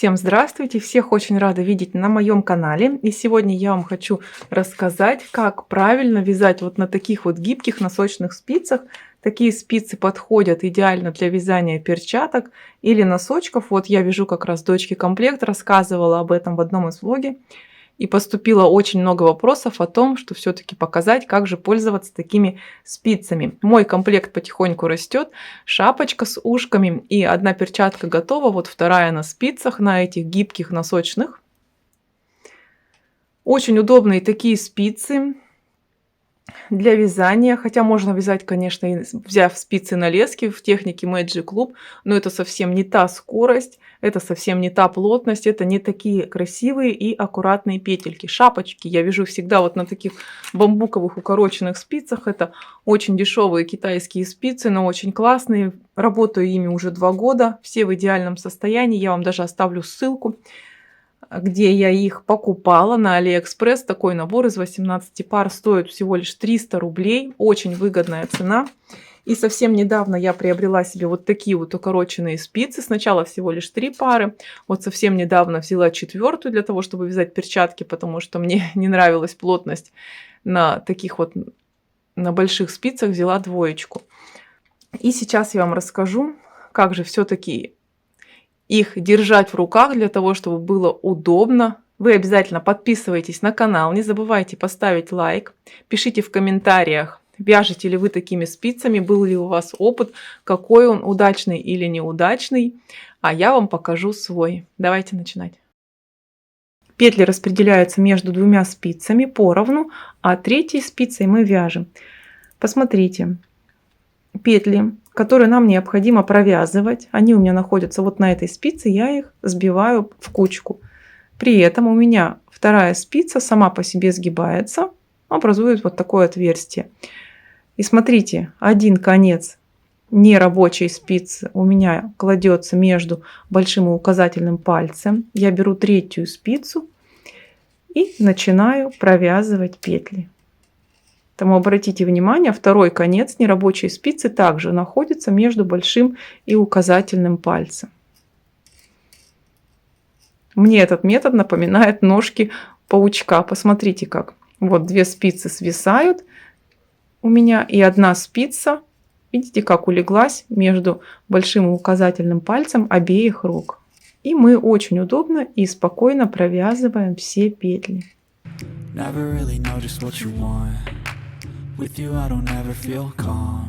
Всем здравствуйте! Всех очень рада видеть на моем канале. И сегодня я вам хочу рассказать, как правильно вязать вот на таких вот гибких носочных спицах. Такие спицы подходят идеально для вязания перчаток или носочков. Вот я вяжу как раз дочке комплект, рассказывала об этом в одном из влогов. И поступило очень много вопросов о том, что все-таки показать, как же пользоваться такими спицами. Мой комплект потихоньку растет. Шапочка с ушками и одна перчатка готова. Вот вторая на спицах, на этих гибких носочных. Очень удобные такие спицы для вязания, хотя можно вязать, конечно, и взяв спицы на лески в технике Magic Loop, но это совсем не та скорость, это совсем не та плотность, это не такие красивые и аккуратные петельки. Шапочки я вяжу всегда вот на таких бамбуковых укороченных спицах. Это очень дешевые китайские спицы, но очень классные. Работаю ими уже 2 года, все в идеальном состоянии. Я вам даже оставлю ссылку, где я их покупала на Алиэкспресс. Такой набор из 18 пар стоит всего лишь 300 рублей. Очень выгодная цена. И совсем недавно я приобрела себе вот такие вот укороченные спицы. Сначала всего лишь 3 пары. Вот совсем недавно взяла 4-ю для того, чтобы вязать перчатки, потому что мне не нравилась плотность на таких вот, на больших спицах. Взяла 2-ю. И сейчас я вам расскажу, как же все-таки их держать в руках для того, чтобы было удобно. Вы обязательно подписывайтесь на канал, не забывайте поставить лайк, пишите в комментариях, вяжете ли вы такими спицами, был ли у вас опыт, какой он, удачный или неудачный, а я вам покажу свой. Давайте начинать. Петли распределяются между 2 спицами поровну, а 3-й спицей мы вяжем. Посмотрите, петли, которые нам необходимо провязывать, они у меня находятся вот на этой спице, я их сбиваю в кучку. При этом у меня 2-я спица сама по себе сгибается, образует вот такое отверстие. И смотрите, один конец нерабочей спицы у меня кладется между большим и указательным пальцем. Я беру 3-ю спицу и начинаю провязывать петли. Поэтому обратите внимание, 2-й конец нерабочей спицы также находится между большим и указательным пальцем. Мне этот метод напоминает ножки паучка. Посмотрите как. Вот 2 спицы свисают у меня, и 1 спица, видите, как улеглась между большим и указательным пальцем обеих рук. И мы очень удобно и спокойно провязываем все петли. With you I don't ever feel calm.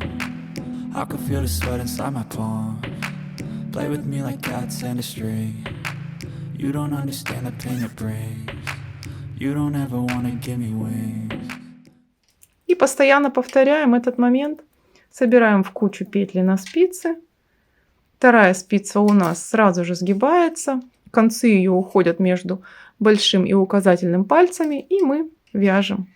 I can feel the sweat inside my palm. Play with me like cats and a string. You don't understand the pain it brings. You don't ever wanna give me wings. И постоянно повторяем этот момент. Собираем в кучу петли на спице. 2-я спица у нас сразу же сгибается. Концы ее уходят между большим и указательным пальцами. И мы вяжем.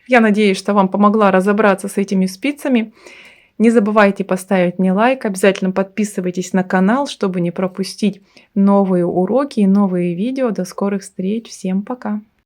Я надеюсь, что вам помогла разобраться с этими спицами. Не забывайте поставить мне лайк. Обязательно подписывайтесь на канал, чтобы не пропустить новые уроки и новые видео. До скорых встреч. Всем пока!